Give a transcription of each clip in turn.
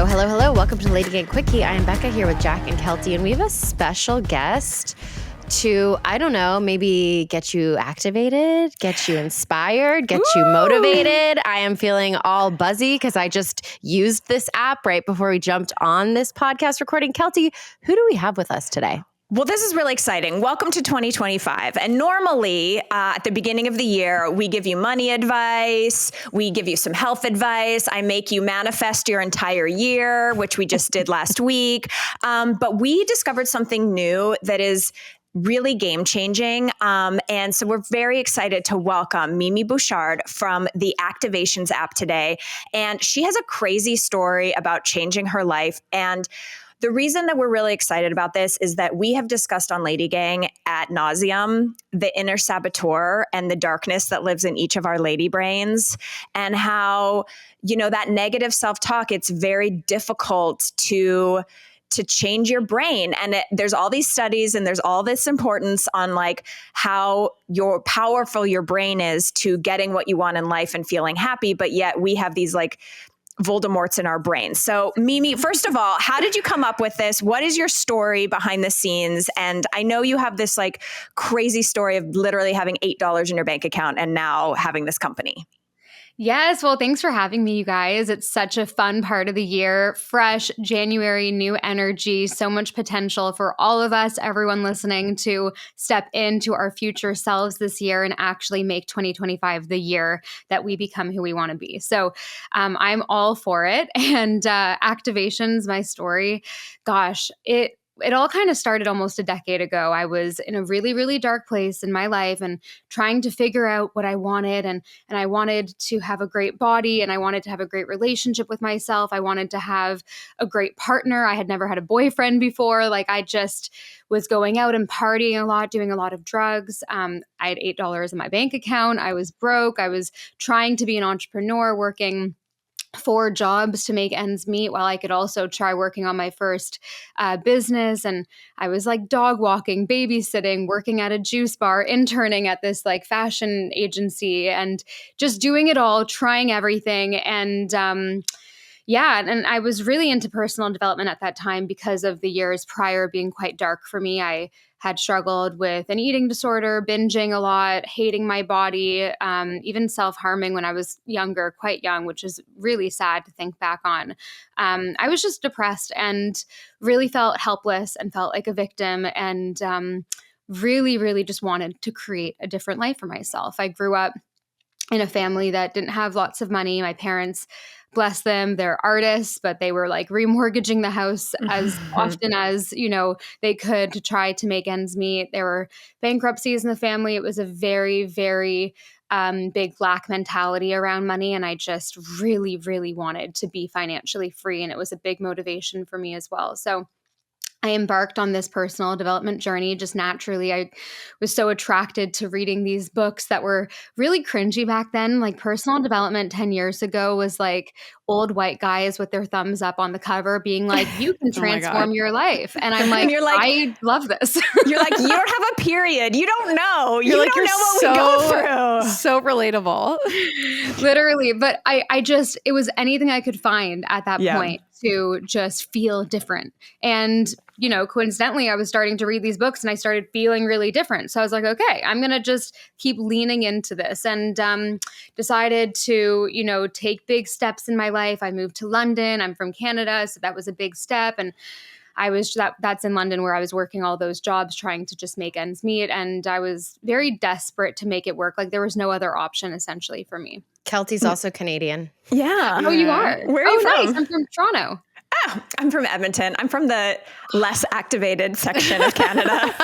Hello. Welcome to LadyGang Quickie. I am Becca here with Jack and Kelty, and we have a special guest to, I don't know, maybe get you activated, get you inspired, get you motivated. I am feeling all buzzy because I just used this app right before we jumped on this podcast recording. Kelty, who do we have with us today? Well, this is really exciting. Welcome to 2025. And normally at the beginning of the year, we give you money advice. We give you some health advice. I make you manifest your entire year, which we just did last week. But we discovered something new that is really game changing. And so we're very excited to welcome Mimi Bouchard from the Activations app today. And she has a crazy story about changing her life. And the reason that we're really excited about this is that we have discussed on LadyGang ad nauseum the inner saboteur and the darkness that lives in each of our lady brains, and how, you know, that negative self-talk, it's very difficult to change your brain. And there's all these studies and there's all this importance on like how powerful your brain is to getting what you want in life and feeling happy. But yet we have these like Voldemorts in our brains. So Mimi, first of all, how did you come up with this? What is your story behind the scenes? And I know you have this like crazy story of literally having $8 in your bank account and now having this company. Yes. Well, thanks for having me, you guys. It's such a fun part of the year. Fresh January, new energy, so much potential for all of us, everyone listening, to step into our future selves this year and actually make 2025 the year that we become who we want to be. So I'm all for it. And activations, my story, gosh, it all kind of started almost a decade ago. I was in a really, really dark place in my life and trying to figure out what I wanted. And I wanted to have a great body, and I wanted to have a great relationship with myself. I wanted to have a great partner. I had never had a boyfriend before. Like, I just was going out and partying a lot, doing a lot of drugs. I had $8 in my bank account. I was broke. I was trying to be an entrepreneur, working 4 jobs to make ends meet while I could also try working on my first business. And I was like dog walking, babysitting, working at a juice bar, interning at this like fashion agency, and just doing it all, trying everything. And and I was really into personal development at that time because of the years prior being quite dark for me. I had struggled with an eating disorder, binging a lot, hating my body, even self-harming when I was younger, quite young, which is really sad to think back on. I was just depressed and really felt helpless and felt like a victim, and really, really just wanted to create a different life for myself. I grew up in a family that didn't have lots of money. My parents, bless them, they're artists, but they were like remortgaging the house as often as, you know, they could to try to make ends meet. There were bankruptcies in the family. It was a very, very big lack mentality around money. And I just really, really wanted to be financially free. And it was a big motivation for me as well. So I embarked on this personal development journey just naturally. I was so attracted to reading these books that were really cringy back then. Like, personal development 10 years ago was like old white guys with their thumbs up on the cover being like, you can transform your life. And I'm like, I love this. You're like, you don't have a period. You don't know. You don't know what we go through. So relatable. Literally. But I just, it was anything I could find at that point to just feel different. And, you know, coincidentally, I was starting to read these books and I started feeling really different. So I was like, okay, I'm going to just keep leaning into this, and decided to, you know, take big steps in my life. I moved to London. I'm from Canada, so that was a big step. And I was that's in London, where I was working all those jobs trying to just make ends meet. And I was very desperate to make it work. Like, there was no other option essentially for me. Kelty's also Canadian. Yeah. Oh, you are? Where are you from? Nice. I'm from Toronto. Oh, I'm from Edmonton. I'm from the less activated section of Canada.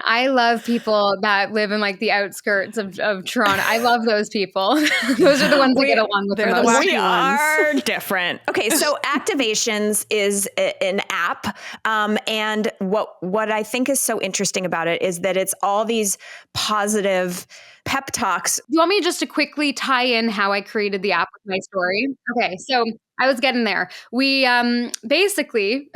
I love people that live in like the outskirts of Toronto. I love those people. Those are the ones that get along with the most. We are different. Okay, so Activations is an app. And what I think is so interesting about it is that it's all these positive pep talks. Do you want me just to quickly tie in how I created the app with my story? Okay, so I was getting there. We basically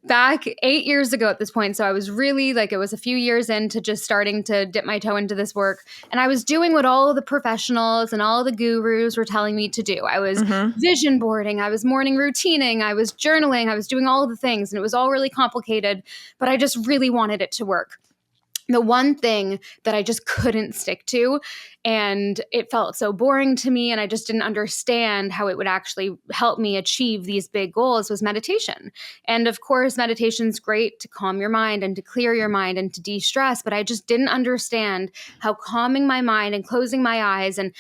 back 8 years ago at this point. So I was really like, it was a few years into just starting to dip my toe into this work. And I was doing what all of the professionals and all the gurus were telling me to do. I was vision boarding, I was morning routining, I was journaling, I was doing all of the things. And it was all really complicated, but I just really wanted it to work. The one thing that I just couldn't stick to, and it felt so boring to me, and I just didn't understand how it would actually help me achieve these big goals, was meditation. And of course, meditation's great to calm your mind and to clear your mind and to de-stress, but I just didn't understand how calming my mind and closing my eyes and,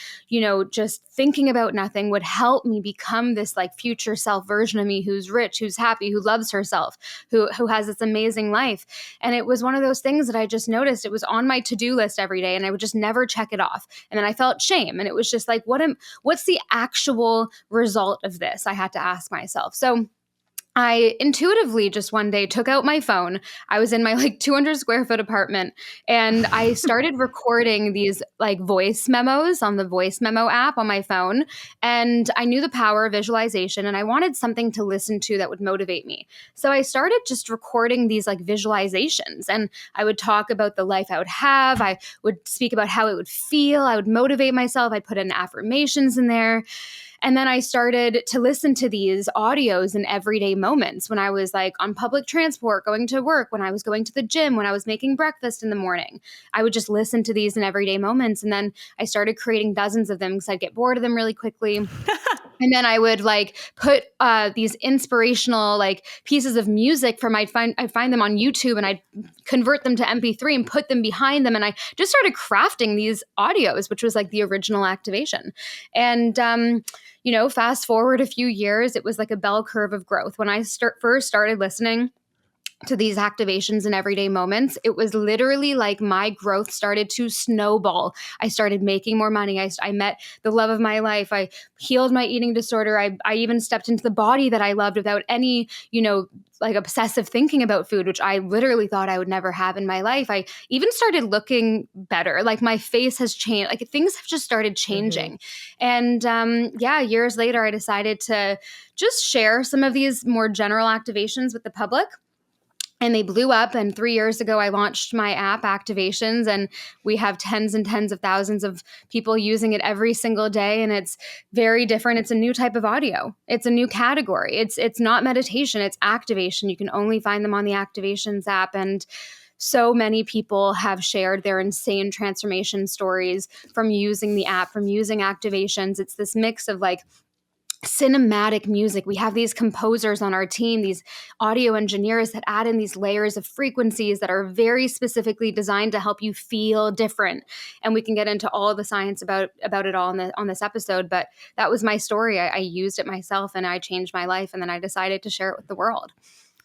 just thinking about nothing would help me become this like future self version of me who's rich, who's happy, who loves herself, who has this amazing life. And it was one of those things that I just noticed. It was on my to-do list every day and I would just never check it off. And then I felt shame. And it was just like, what's the actual result of this? I had to ask myself. So I intuitively just one day took out my phone. I was in my like 200 square foot apartment and I started recording these like voice memos on the voice memo app on my phone. And I knew the power of visualization and I wanted something to listen to that would motivate me. So I started just recording these like visualizations and I would talk about the life I would have. I would speak about how it would feel. I would motivate myself. I'd put in affirmations in there. And then I started to listen to these audios in everyday moments when I was like on public transport, going to work, when I was going to the gym, when I was making breakfast in the morning. I would just listen to these in everyday moments. And then I started creating dozens of them because I'd get bored of them really quickly. And then I would like put these inspirational like pieces of music from I'd find them on YouTube and I'd convert them to MP3 and put them behind them. And I just started crafting these audios, which was like the original activation. And fast forward a few years, it was like a bell curve of growth. When I first started listening to these activations in everyday moments, it was literally like my growth started to snowball. I started making more money. I met the love of my life. I healed my eating disorder. I even stepped into the body that I loved without any, like obsessive thinking about food, which I literally thought I would never have in my life. I even started looking better. Like my face has changed. Like things have just started changing. And years later, I decided to just share some of these more general activations with the public. And they blew up. And 3 years ago, I launched my app, Activations, and we have tens and tens of thousands of people using it every single day. And it's very different. It's a new type of audio. It's a new category. It's not meditation, it's activation. You can only find them on the Activations app. And so many people have shared their insane transformation stories from using the app, from using activations. It's this mix of like cinematic music. We have these composers on our team, these audio engineers that add in these layers of frequencies that are very specifically designed to help you feel different. And we can get into all the science about it all on this episode. But that was my story. I used it myself and I changed my life. And then I decided to share it with the world.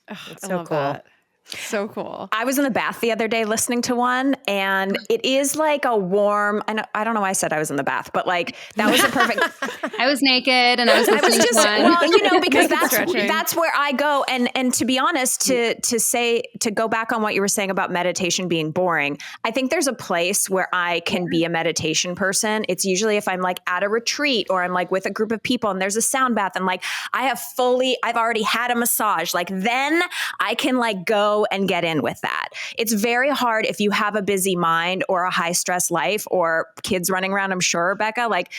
That's so cool. That. So cool. I was in the bath the other day listening to one, and it is like a warm, I don't know why I said I was in the bath, but like that was a perfect. I was naked and I was listening to one. Well, because that's where I go. And to be honest, to go back on what you were saying about meditation being boring, I think there's a place where I can be a meditation person. It's usually if I'm like at a retreat or I'm like with a group of people and there's a sound bath and like I've already had a massage. Like then I can like go and get in with that. It's very hard if you have a busy mind or a high stress life or kids running around, I'm sure, Becca, like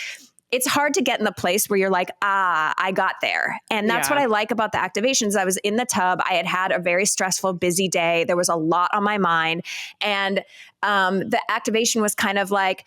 it's hard to get in the place where you're like, I got there. And that's what I like about the activations. I was in the tub. I had a very stressful, busy day. There was a lot on my mind. And the activation was kind of like,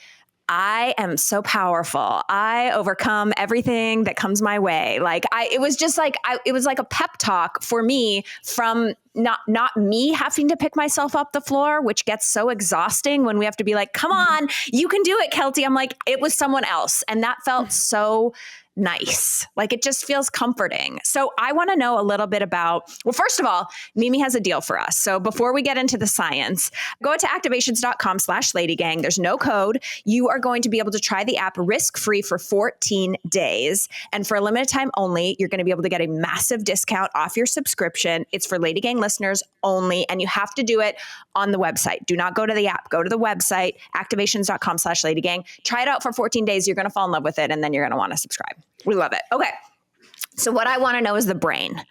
I am so powerful. I overcome everything that comes my way. It was like a pep talk for me from not me having to pick myself up the floor, which gets so exhausting when we have to be like, come on, you can do it, Kelty. I'm like, it was someone else. And that felt so nice. Like it just feels comforting. So I want to know a little bit about, well, first of all, Mimi has a deal for us. So before we get into the science, go to activations.com/LadyGang. There's no code. You are going to be able to try the app risk-free for 14 days. And for a limited time only, you're going to be able to get a massive discount off your subscription. It's for LadyGang listeners only. And you have to do it on the website. Do not go to the app. Go to the website, activations.com/LadyGang. Try it out for 14 days. You're going to fall in love with it. And then you're going to want to subscribe. We love it. Okay. So what I want to know is the brain.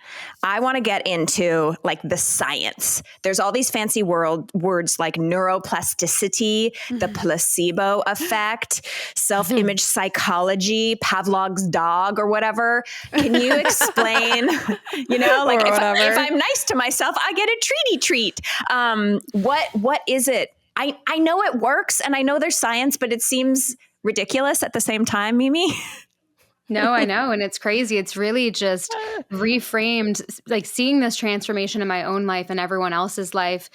I want to get into like the science. There's all these fancy words like neuroplasticity, the placebo effect, self-image psychology, Pavlov's dog or whatever. Can you explain, like if I'm nice to myself, I get a treat. What is it? I know it works and I know there's science, but it seems ridiculous at the same time, Mimi. No, I know. And it's crazy. It's really just reframed, like seeing this transformation in my own life and everyone else's life.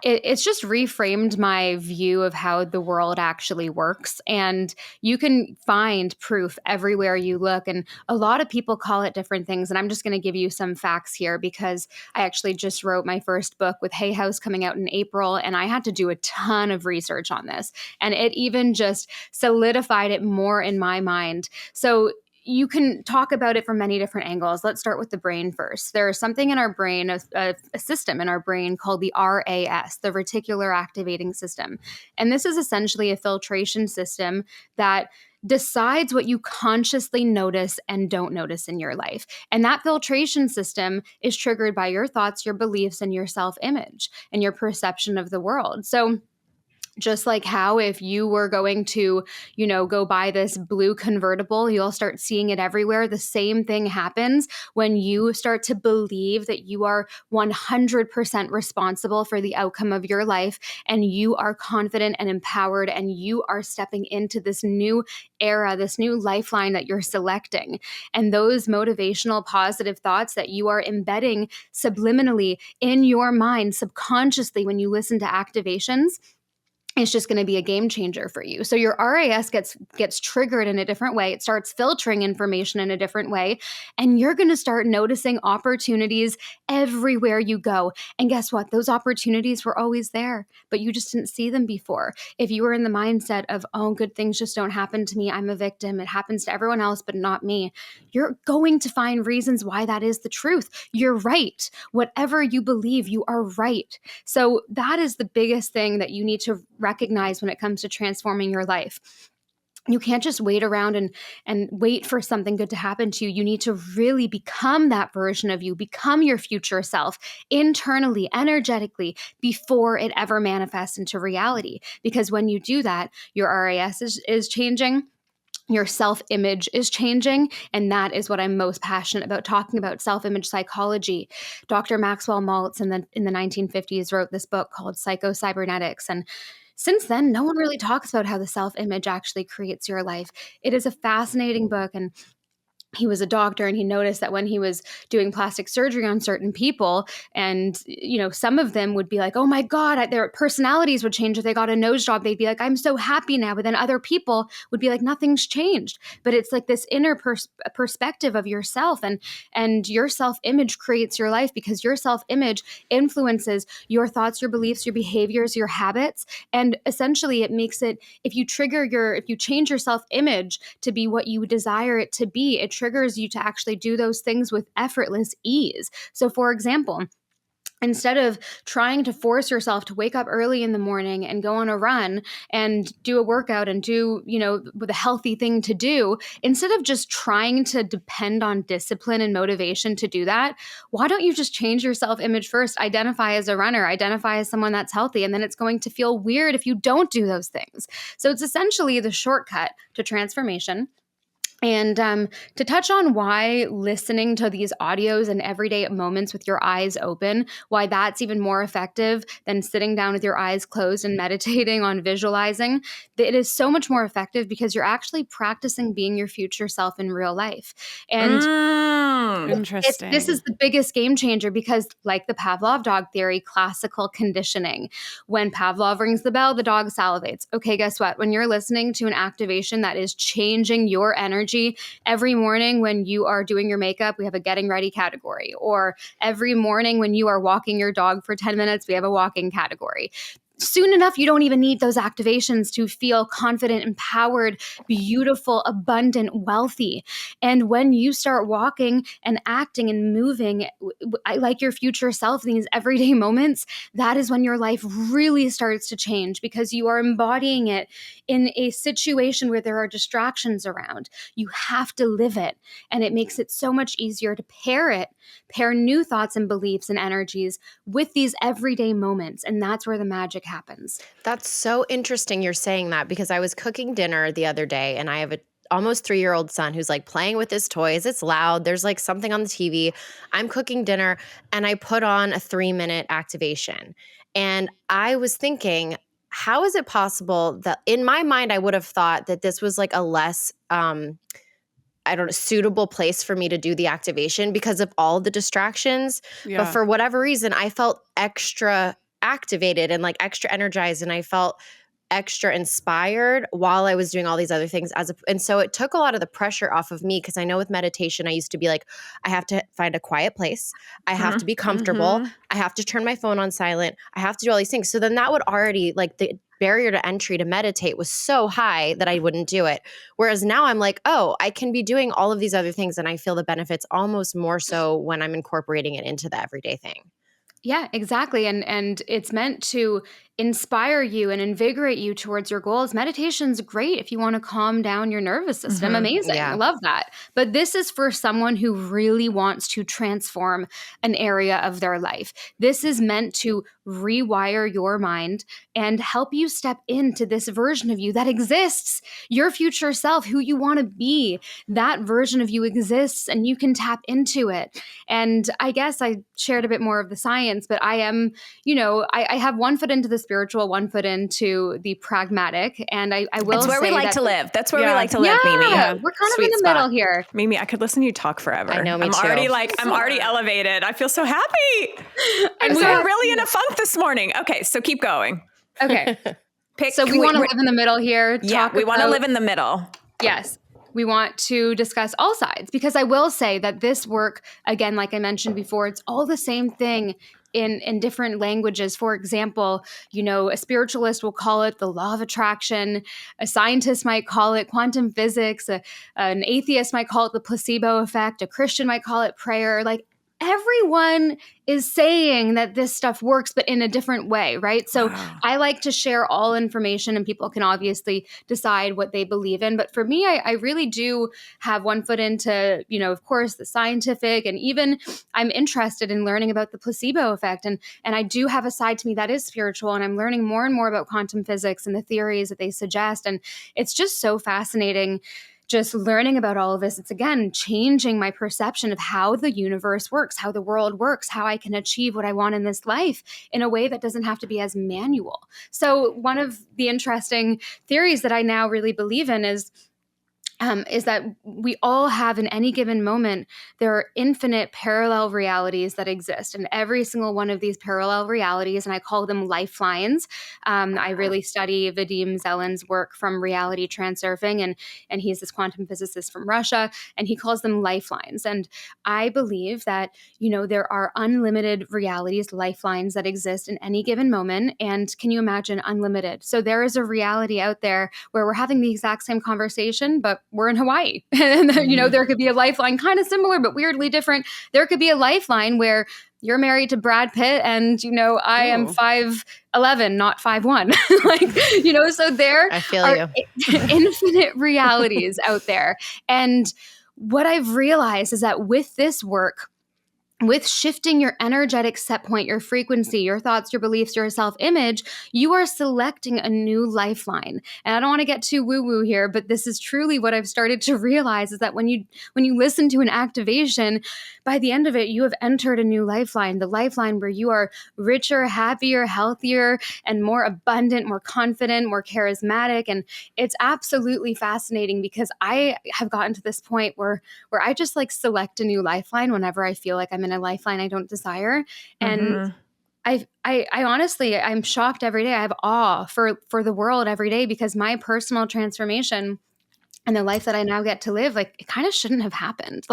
It's just reframed my view of how the world actually works. And you can find proof everywhere you look. And a lot of people call it different things. And I'm just going to give you some facts here because I actually just wrote my first book with Hay House coming out in April. And I had to do a ton of research on this. And it even just solidified it more in my mind. So you can talk about it from many different angles. Let's start with the brain first. There's something in our brain, a system in our brain called the RAS, the reticular activating system. And this is essentially a filtration system that decides what you consciously notice and don't notice in your life. And that filtration system is triggered by your thoughts, your beliefs, and your self-image and your perception of the world. So just like how if you were going to, go buy this blue convertible, you'll start seeing it everywhere. The same thing happens when you start to believe that you are 100% responsible for the outcome of your life and you are confident and empowered and you are stepping into this new era, this new lifeline that you're selecting. And those motivational, positive thoughts that you are embedding subliminally in your mind, subconsciously, when you listen to activations, it's just going to be a game changer for you. So your RAS gets triggered in a different way. It starts filtering information in a different way. And you're going to start noticing opportunities everywhere you go. And guess what? Those opportunities were always there, but you just didn't see them before. If you were in the mindset of, oh, good things just don't happen to me, I'm a victim, it happens to everyone else, but not me, you're going to find reasons why that is the truth. You're right. Whatever you believe, you are right. So that is the biggest thing that you need to recognize when it comes to transforming your life. You can't just wait around and wait for something good to happen to you. You need to really become that version of you, become your future self internally, energetically, before it ever manifests into reality. Because when you do that, your RAS is changing. Your self-image is changing. And that is what I'm most passionate about, talking about self-image psychology. Dr. Maxwell Maltz in the 1950s wrote this book called Psycho-Cybernetics. And since then, no one really talks about how the self-image actually creates your life. It is a fascinating book. And he was a doctor and he noticed that when he was doing plastic surgery on certain people and, some of them would be like, oh my God, their personalities would change. If they got a nose job, they'd be like, I'm so happy now. But then other people would be like, nothing's changed. But it's like this inner perspective of yourself and your self-image creates your life because your self-image influences your thoughts, your beliefs, your behaviors, your habits. And essentially it makes it, if you change your self-image to be what you desire it to be, it triggers you to actually do those things with effortless ease. So for example, instead of trying to force yourself to wake up early in the morning and go on a run and do a workout and do, the healthy thing to do, instead of just trying to depend on discipline and motivation to do that, why don't you just change your self-image first? Identify as a runner, identify as someone that's healthy, and then it's going to feel weird if you don't do those things. So it's essentially the shortcut to transformation. And to touch on why listening to these audios in everyday moments with your eyes open, why that's even more effective than sitting down with your eyes closed and meditating on visualizing, it is so much more effective because you're actually practicing being your future self in real life. And interesting. This is the biggest game changer because, like the Pavlov dog theory, classical conditioning, when Pavlov rings the bell, the dog salivates. Okay, guess what? When you're listening to an activation that is changing your energy, every morning when you are doing your makeup, we have a getting ready category. Or every morning when you are walking your dog for 10 minutes, we have a walking category. soon enough, you don't even need those activations to feel confident, empowered, beautiful, abundant, wealthy. And when you start walking and acting and moving like your future self in these everyday moments, that is when your life really starts to change, because you are embodying it in a situation where there are distractions around. You have to live it. And it makes it so much easier to pair new thoughts and beliefs and energies with these everyday moments. And that's where the magic happens. That's so interesting you're saying that, because I was cooking dinner the other day and I have a almost 3-year-old son who's like playing with his toys. It's loud. There's like something on the TV. I'm cooking dinner and I put on a 3-minute activation. And I was thinking, how is it possible that in my mind, I would have thought that this was like a less I don't know, suitable place for me to do the activation because of all the distractions. Yeah. But for whatever reason, I felt extra activated and like extra energized, and I felt extra inspired while I was doing all these other things. And so it took a lot of the pressure off of me, because I know with meditation, I used to be like, I have to find a quiet place. I have to be comfortable. I have to turn my phone on silent. I have to do all these things. So then that would already, like, the barrier to entry to meditate was so high that I wouldn't do it. Whereas now I'm like, oh, I can be doing all of these other things, and I feel the benefits almost more so when I'm incorporating it into the everyday thing. Yeah, exactly. And it's meant to inspire you and invigorate you towards your goals. Meditation's great if you want to calm down your nervous system. Amazing. Yeah. I love that. But this is for someone who really wants to transform an area of their life. This is meant to rewire your mind and help you step into this version of you that exists, your future self, who you want to be. That version of you exists and you can tap into it. And I guess I shared a bit more of the science, but I am, I have one foot into the spiritual, one foot into the pragmatic. And I will That's where say we like that to live. That's where we like to live, yeah, Mimi. we're kind Sweet of in the spot. middle here. Mimi, I could listen to you talk forever. I know, me I'm too. I'm already elevated. I feel so happy. And we were really in a funk this morning. Okay, so keep going. Okay. Pick. So we want to live in the middle here. Yeah, we want to live in the middle. Yes. We want to discuss all sides, because I will say that this work, again, like I mentioned before, it's all the same thing in different languages. For example, a spiritualist will call it the law of attraction. A scientist might call it quantum physics. An atheist might call it the placebo effect. A Christian might call it prayer. Like, everyone is saying that this stuff works, but in a different way, right? So I like to share all information, and people can obviously decide what they believe in. But for me, I really do have one foot into, of course, the scientific, and even I'm interested in learning about the placebo effect. And I do have a side to me that is spiritual, and I'm learning more and more about quantum physics and the theories that they suggest. And it's just so fascinating just learning about all of this. It's, again, changing my perception of how the universe works, how the world works, how I can achieve what I want in this life in a way that doesn't have to be as manual. So one of the interesting theories that I now really believe in is that we all have, in any given moment, there are infinite parallel realities that exist. And every single one of these parallel realities, and I call them lifelines. I really study Vadim Zelen's work from reality transurfing, and he's this quantum physicist from Russia, and he calls them lifelines. And I believe that, there are unlimited realities, lifelines that exist in any given moment. And can you imagine unlimited? So there is a reality out there where we're having the exact same conversation, but we're in Hawaii. And there could be a lifeline kind of similar, but weirdly different. There could be a lifeline where you're married to Brad Pitt and, I am 5'11", not 5'1". So there I feel are infinite realities out there. And what I've realized is that with this work, with shifting your energetic set point, your frequency, your thoughts, your beliefs, your self-image, you are selecting a new lifeline. And I don't want to get too woo-woo here, but this is truly what I've started to realize, is that when you listen to an activation, by the end of it, you have entered a new lifeline, the lifeline where you are richer, happier, healthier, and more abundant, more confident, more charismatic. And it's absolutely fascinating, because I have gotten to this point where I just select a new lifeline whenever I feel like I'm in a lifeline I don't desire. And I honestly, I'm shocked every day. I have awe for the world every day, because my personal transformation and the life that I now get to live, it kind of shouldn't have happened.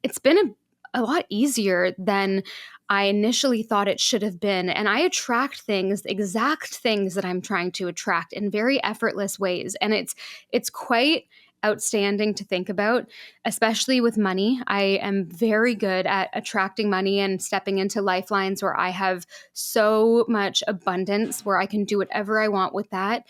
It's been a lot easier than I initially thought it should have been. And I attract things, exact things that I'm trying to attract in very effortless ways. And it's quite outstanding to think about, especially with money. I am very good at attracting money and stepping into lifelines where I have so much abundance, where I can do whatever I want with that.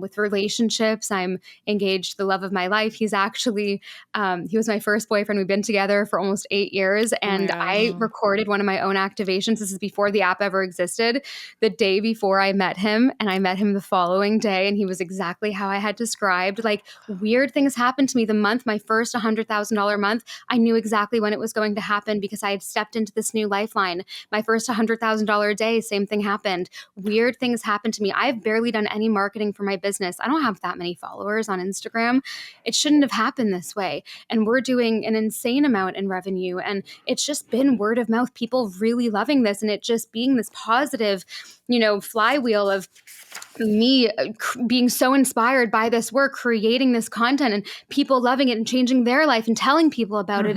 With relationships, I'm engaged to the love of my life. He's actually, he was my first boyfriend. We've been together for almost 8 years. And I recorded one of my own activations. This is before the app ever existed, the day before I met him. And I met him the following day. And he was exactly how I had described. Like, weird things happened to me the month, my first $100,000 month. I knew exactly when it was going to happen because I had stepped into this new lifeline. My first $100,000 day, same thing happened. Weird things happened to me. I've barely done any marketing for my business. I don't have that many followers on Instagram. It shouldn't have happened this way. And we're doing an insane amount in revenue. And it's just been word of mouth, people really loving this. And it just being this positive, flywheel of me being so inspired by this work, creating this content and people loving it and changing their life and telling people about it.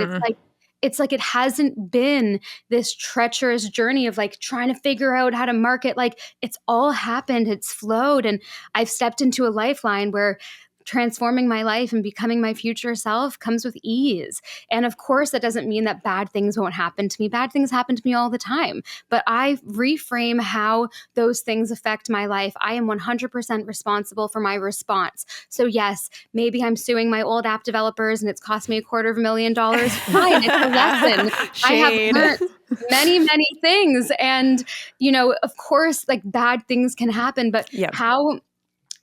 It's like it hasn't been this treacherous journey of like trying to figure out how to market. Like, it's all happened. It's flowed. And I've stepped into a lifeline where transforming my life and becoming my future self comes with ease. And of course, that doesn't mean that bad things won't happen to me. Bad things happen to me all the time. But I reframe how those things affect my life. I am 100% responsible for my response. So yes, maybe I'm suing my old app developers and it's cost me $250,000. Fine, it's a lesson. I have learned many, many things. And, of course, like bad things can happen, but how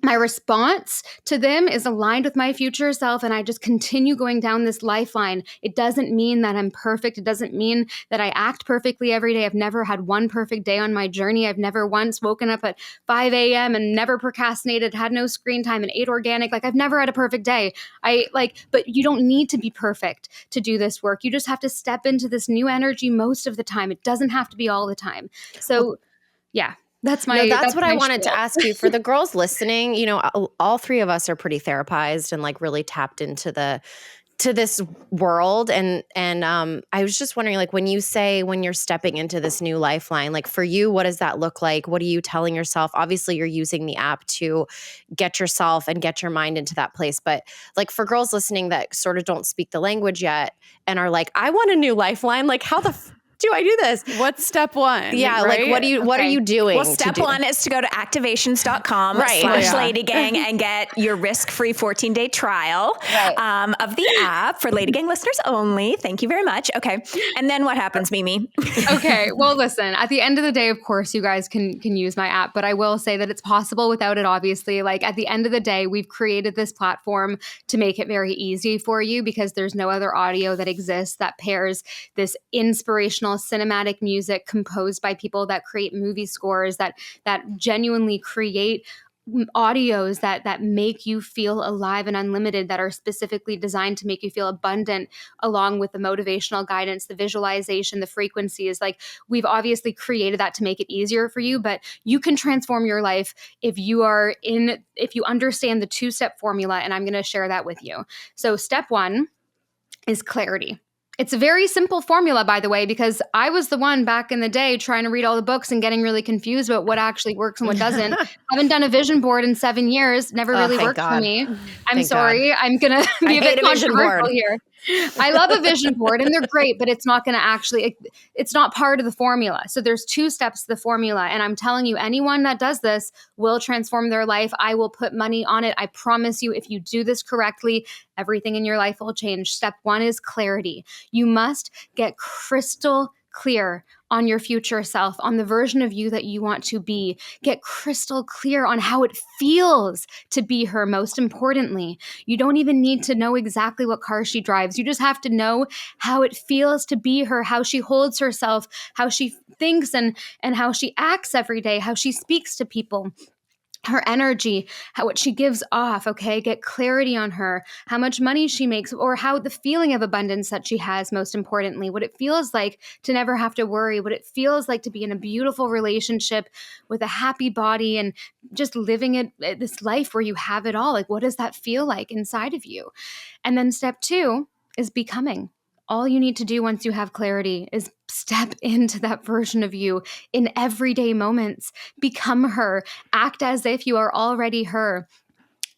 my response to them is aligned with my future self, and I just continue going down this lifeline. It doesn't mean that I'm perfect. It doesn't mean that I act perfectly every day. I've never had one perfect day on my journey. I've never once woken up at 5 a.m. and never procrastinated, had no screen time, and ate organic. Like, I've never had a perfect day. But you don't need to be perfect to do this work. You just have to step into this new energy most of the time. It doesn't have to be all the time. So, yeah. That's what I wanted spiel. to ask you. For the girls listening, all three of us are pretty therapized and like really tapped into this world. And I was just wondering, like, when you say when you're stepping into this new lifeline, like for you, what does that look like? What are you telling yourself? Obviously, you're using the app to get yourself and get your mind into that place. But like for girls listening that sort of don't speak the language yet and are like, I want a new lifeline. Like, how the do I do this? What's step one? Yeah, right? like what are you doing? Well, step one is to go to activations.com/LadyGang and get your risk-free 14-day trial of the app for LadyGang listeners only. Thank you very much. Okay. And then what happens, Mimi? Okay. Well, listen, at the end of the day, of course, you guys can use my app, but I will say that it's possible without it, obviously. Like, at the end of the day, we've created this platform to make it very easy for you because there's no other audio that exists that pairs this inspirational cinematic music composed by people that create movie scores that genuinely create audios that make you feel alive and unlimited, that are specifically designed to make you feel abundant, along with the motivational guidance, the visualization, the frequencies. Like, we've obviously created that to make it easier for you, but you can transform your life if you understand the 2-step formula, and I'm going to share that with you. So step 1 is clarity. It's a very simple formula, by the way, because I was the one back in the day trying to read all the books and getting really confused about what actually works and what doesn't. Haven't done a vision board in 7 years. Never really worked for me. I'm sorry. I'm going to be a bit controversial here. I love a vision board and they're great, but it's not going to it's not part of the formula. So there's 2 steps to the formula. And I'm telling you, anyone that does this will transform their life. I will put money on it. I promise you, if you do this correctly, everything in your life will change. Step 1 is clarity. You must get crystal clear on your future self, on the version of you that you want to be. Get crystal clear on how it feels to be her, most importantly. You don't even need to know exactly what car she drives. You just have to know how it feels to be her, how she holds herself, how she thinks and how she acts every day, how she speaks to people. Her energy, what she gives off, okay? Get clarity on her, how much money she makes, or how the feeling of abundance that she has, most importantly, what it feels like to never have to worry, what it feels like to be in a beautiful relationship with a happy body and just living this life where you have it all. Like, what does that feel like inside of you? And then step 2 is becoming. all you need to do once you have clarity is step into that version of you in everyday moments. Become her. Act as if you are already her.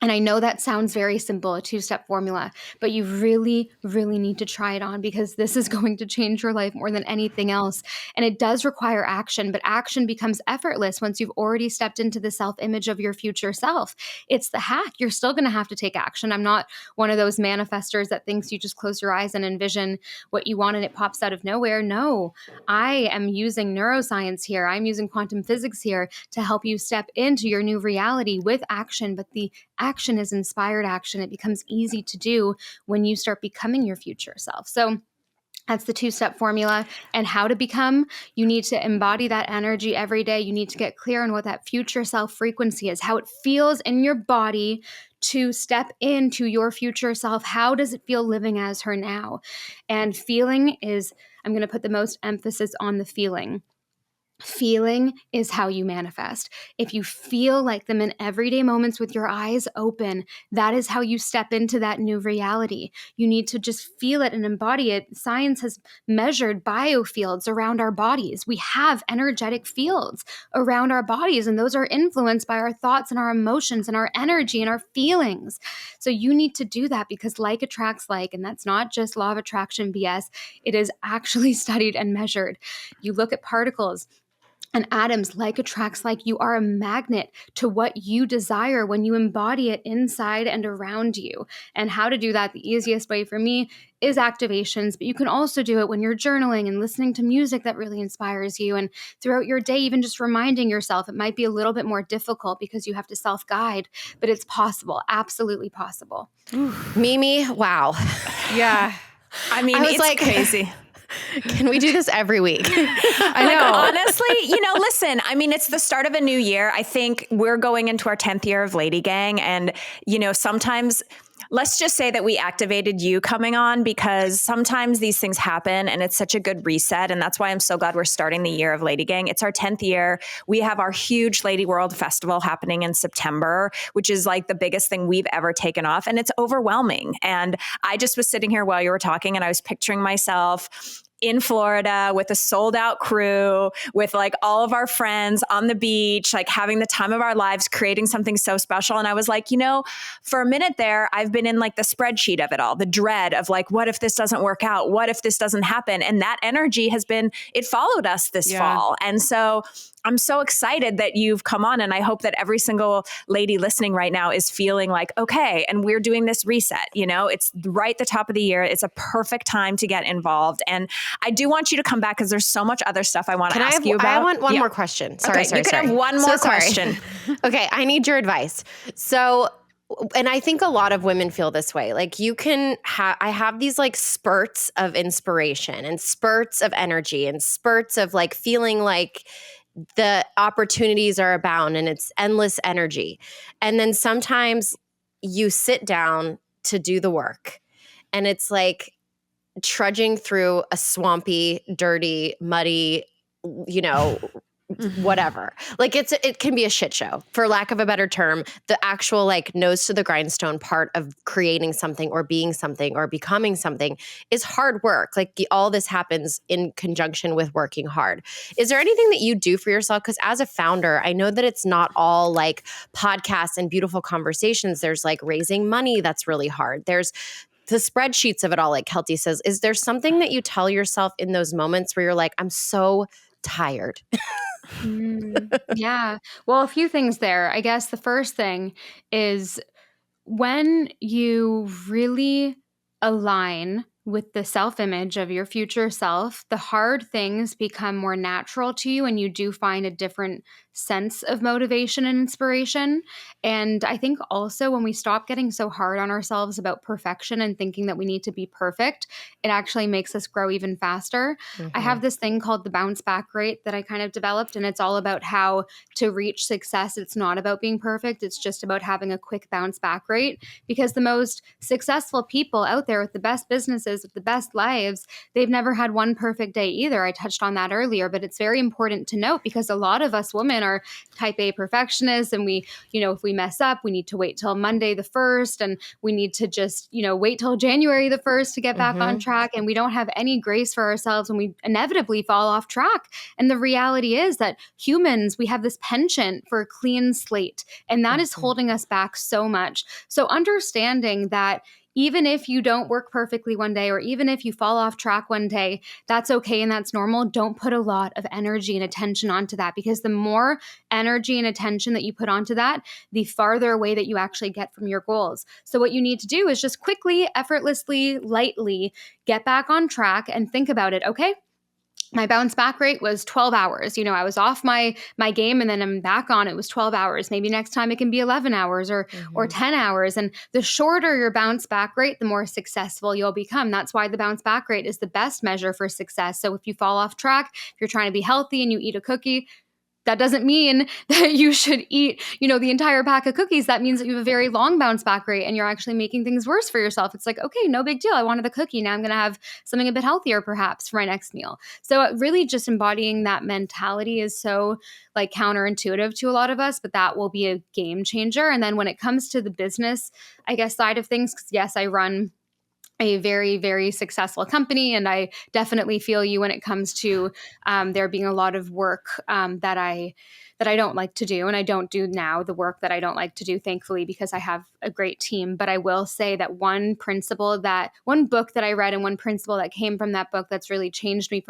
And I know that sounds very simple, a two-step formula, but you really, really need to try it on because this is going to change your life more than anything else. And it does require action, but action becomes effortless once you've already stepped into the self-image of your future self. It's the hack. You're still going to have to take action. I'm not one of those manifestors that thinks you just close your eyes and envision what you want and it pops out of nowhere. No, I am using neuroscience here. I'm using quantum physics here to help you step into your new reality with action, but the action is inspired action. It becomes easy to do when you start becoming your future self. So that's the two-step formula. And how to become, you need to embody that energy every day. You need to get clear on what that future self frequency is, how it feels in your body to step into your future self. How does it feel living as her now? And feeling is, I'm going to put the most emphasis on the feeling. Feeling is how you manifest. If you feel like them in everyday moments with your eyes open, that is how you step into that new reality. You need to just feel it and embody it. Science has measured biofields around our bodies. We have energetic fields around our bodies, and those are influenced by our thoughts and our emotions and our energy and our feelings. So you need to do that because like attracts like, and that's not just law of attraction BS. It is actually studied and measured. You look at particles and atoms, like attracts like. You are a magnet to what you desire when you embody it inside and around you. And how to do that, the easiest way for me is activations, but you can also do it when you're journaling and listening to music that really inspires you. And throughout your day, even just reminding yourself. It might be a little bit more difficult because you have to self-guide, but it's possible, absolutely possible. Mimi, wow. Yeah. I mean, it's like crazy. Can we do this every week? I know. Honestly, listen, I mean, it's the start of a new year. I think we're going into our 10th year of LadyGang. And, sometimes let's just say that we activated you coming on because sometimes these things happen and it's such a good reset. And that's why I'm so glad we're starting the year of LadyGang. It's our 10th year. We have our huge Lady World Festival happening in September, which is like the biggest thing we've ever taken off. And it's overwhelming. And I just was sitting here while you were talking and I was picturing myself in Florida with a sold out crew, with like all of our friends on the beach, like having the time of our lives, creating something so special. And I was like, for a minute there, I've been in like the spreadsheet of it all, the dread of like, what if this doesn't work out? What if this doesn't happen? And that energy it followed us this fall. And so I'm so excited that you've come on, and I hope that every single lady listening right now is feeling like, okay, and we're doing this reset. It's right at the top of the year. It's a perfect time to get involved. And I do want you to come back because there's so much other stuff I want to ask you about. I want one more question. Sorry. You can have one more question. Okay, I need your advice. So, and I think a lot of women feel this way. Like I have these like spurts of inspiration and spurts of energy and spurts of like feeling like the opportunities are abound and it's endless energy. And then sometimes you sit down to do the work and it's like trudging through a swampy, dirty, muddy, whatever. Like it can be a shit show, for lack of a better term. The actual like nose to the grindstone part of creating something or being something or becoming something is hard work. Like all this happens in conjunction with working hard. Is there anything that you do for yourself? Because as a founder, I know that it's not all like podcasts and beautiful conversations. There's like raising money that's really hard. There's the spreadsheets of it all, like Kelty says. Is there something that you tell yourself in those moments where you're like, I'm so tired? Yeah. Well, a few things there. I guess the first thing is when you really align with the self-image of your future self, the hard things become more natural to you and you do find a different sense of motivation and inspiration. And I think also when we stop getting so hard on ourselves about perfection and thinking that we need to be perfect, it actually makes us grow even faster. I have this thing called the bounce back rate that I kind of developed, and it's all about how to reach success. It's not about being perfect. It's just about having a quick bounce back rate, because the most successful people out there with the best businesses businesses with the best lives, they've never had one perfect day either. I touched on that earlier, but it's very important to note because a lot of us women are type A perfectionists, and we, if we mess up, we need to wait till Monday the 1st, and we need to just, wait till January the 1st to get back on track. And we don't have any grace for ourselves when we inevitably fall off track. And the reality is that humans, we have this penchant for a clean slate, and that is holding us back so much. So understanding that even if you don't work perfectly one day, or even if you fall off track one day, that's okay and that's normal. Don't put a lot of energy and attention onto that, because the more energy and attention that you put onto that, the farther away that you actually get from your goals. So what you need to do is just quickly, effortlessly, lightly get back on track and think about it. Okay, my bounce back rate was 12 hours. I was off my game and then I'm back on. It was 12 hours. Maybe next time it can be 11 hours or 10 hours. And the shorter your bounce back rate, the more successful you'll become. That's why the bounce back rate is the best measure for success. So if you fall off track, if you're trying to be healthy and you eat a cookie, that doesn't mean that you should eat, the entire pack of cookies. That means that you have a very long bounce back rate and you're actually making things worse for yourself. It's like, okay, no big deal. I wanted the cookie. Now I'm going to have something a bit healthier perhaps for my next meal. So really just embodying that mentality is so counterintuitive to a lot of us, but that will be a game changer. And then when it comes to the business, I guess, side of things, because yes, I run a very, very successful company. And I definitely feel you when it comes to there being a lot of work that I don't like to do. And I don't do now the work that I don't like to do, thankfully, because I have a great team. But I will say that one book that I read and one principle that came from that book that's really changed me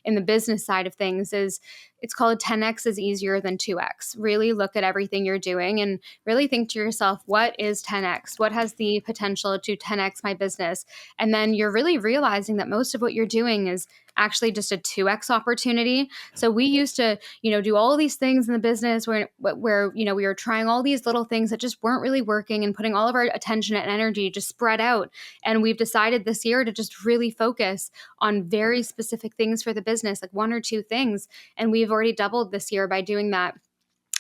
in the business side of things is it's called 10x is easier than 2x. Really look at everything you're doing and really think to yourself, what is 10x? What has the potential to 10x my business? And then you're really realizing that most of what you're doing is actually just a 2x opportunity. So we used to, do all of these things in the business where we were trying all these little things that just weren't really working and putting all of our attention and energy just spread out. And we've decided this year to just really focus on very specific things for the business, like 1 or 2 things. And we've already doubled this year by doing that.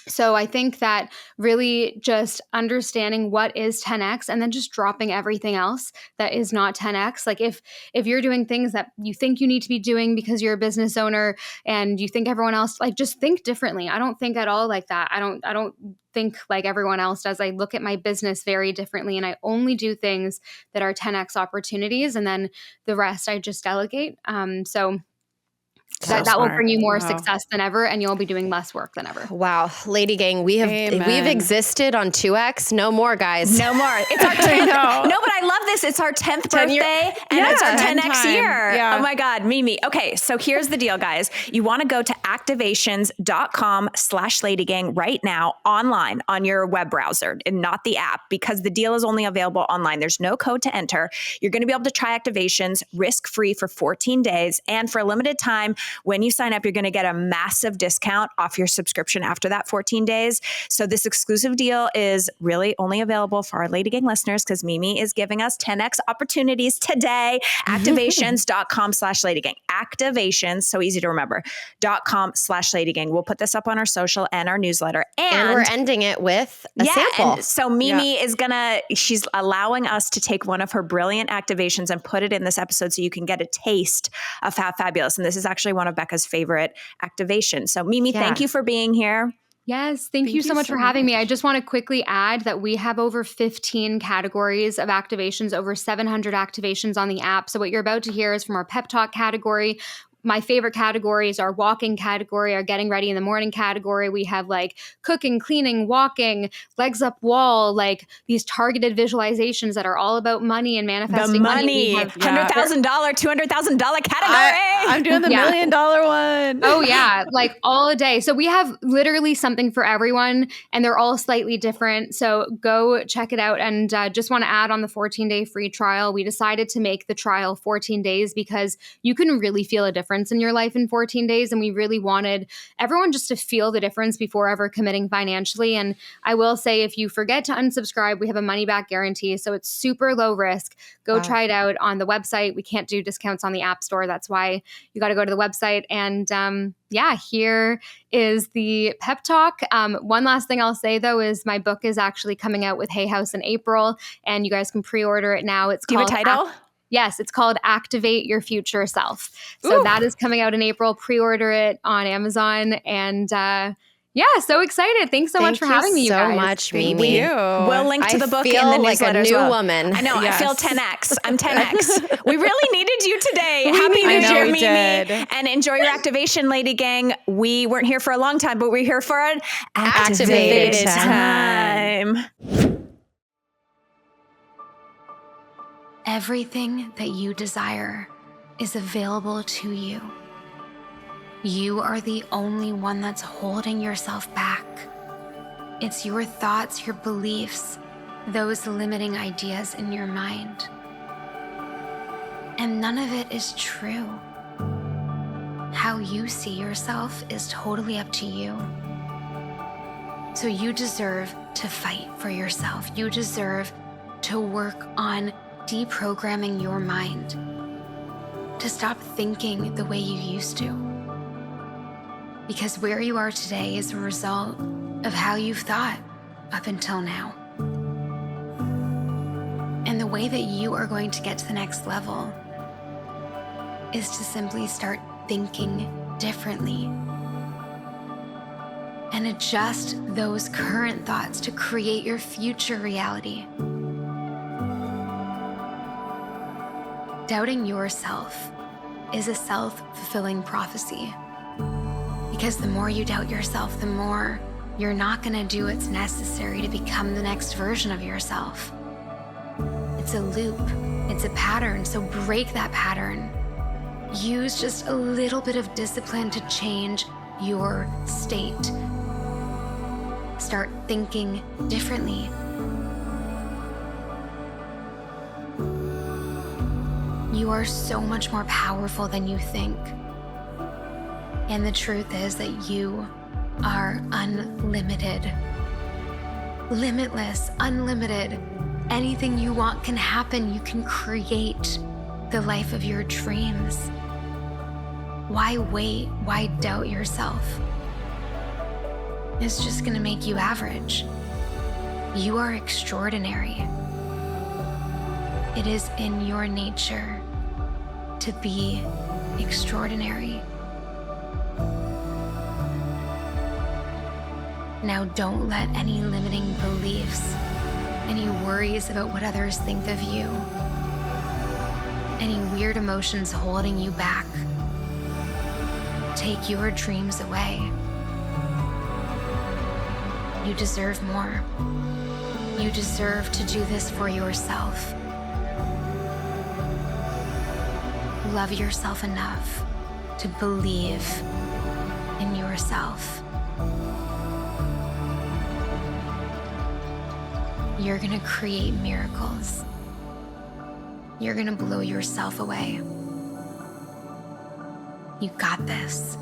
So I think that really just understanding what is 10x and then just dropping everything else that is not 10x. Like if you're doing things that you think you need to be doing because you're a business owner and you think everyone else, just think differently. I don't think at all like that. I don't think like everyone else does. I look at my business very differently and I only do things that are 10x opportunities, and then the rest I just delegate. So that will bring you more success than ever, and you'll be doing less work than ever. Wow. LadyGang, we've existed on 2X. No more, guys. No more. It's our 10th. No, but I love this. It's our 10th birthday and it's our 10X year. Yeah. Oh my God, Mimi. Okay. So here's the deal, guys. You want to go to activations.com/LadyGang right now online on your web browser and not the app, because the deal is only available online. There's no code to enter. You're going to be able to try Activations risk-free for 14 days. And for a limited time, when you sign up, you're going to get a massive discount off your subscription after that 14 days. So this exclusive deal is really only available for our LadyGang listeners because Mimi is giving us 10x opportunities today. Activations.com/LadyGang. Activations, so easy to remember, .com/LadyGang. We'll put this up on our social and our newsletter. And we're ending it with a sample. And so Mimi is she's allowing us to take one of her brilliant activations and put it in this episode so you can get a taste of how fabulous. And this is actually one of Becca's favorite activations. So Mimi, thank you for being here. Yes, thank you so much for having me. I just want to quickly add that we have over 15 categories of activations, over 700 activations on the app. So what you're about to hear is from our pep talk category. My favorite categories are walking category, our getting ready in the morning category. We have cooking, cleaning, walking, legs up wall, these targeted visualizations that are all about money and manifesting the money. $100,000, $200,000 category. I'm doing the $1 million one. Oh yeah, all a day. So we have literally something for everyone, and they're all slightly different. So go check it out. And just want to add on the 14-day free trial, we decided to make the trial 14 days because you can really feel a difference in your life in 14 days. And we really wanted everyone just to feel the difference before ever committing financially. And I will say, if you forget to unsubscribe, we have a money back guarantee. So it's super low risk. Go try it out on the website. We can't do discounts on the App Store. That's why you got to go to the website. And here is the pep talk. One last thing I'll say though is my book is actually coming out with Hay House in April, and you guys can pre-order it now. It's called. Do you have a title? Yes, it's called Activate Your Future Self. So that is coming out in April. Pre-order it on Amazon. And so excited. Thanks so much for having me, you guys. so much, Thank Mimi. you. We'll link to the book in the feel like newsletter a as new well. woman. I know. Yes. I feel 10x. I'm 10x. We really needed you today. Happy New I know Year, we Mimi. did. And enjoy your activation, Lady Gang. We weren't here for a long time, but we're here for an Activated time. Everything that you desire is available to you. You are the only one that's holding yourself back. It's your thoughts, your beliefs, those limiting ideas in your mind. And none of it is true. How you see yourself is totally up to you. So you deserve to fight for yourself. You deserve to work on deprogramming your mind, to stop thinking the way you used to. Because where you are today is a result of how you've thought up until now. And the way that you are going to get to the next level is to simply start thinking differently and adjust those current thoughts to create your future reality. Doubting yourself is a self-fulfilling prophecy. Because the more you doubt yourself, the more you're not going to do what's necessary to become the next version of yourself. It's a loop. It's a pattern. So break that pattern. Use just a little bit of discipline to change your state. Start thinking differently. You are so much more powerful than you think. And the truth is that you are unlimited. Limitless, unlimited. Anything you want can happen. You can create the life of your dreams. Why wait? Why doubt yourself? It's just gonna make you average. You are extraordinary. It is in your nature to be extraordinary. Now don't let any limiting beliefs, any worries about what others think of you, any weird emotions holding you back, take your dreams away. You deserve more. You deserve to do this for yourself. Love yourself enough to believe in yourself. You're gonna create miracles. You're gonna blow yourself away. You got this.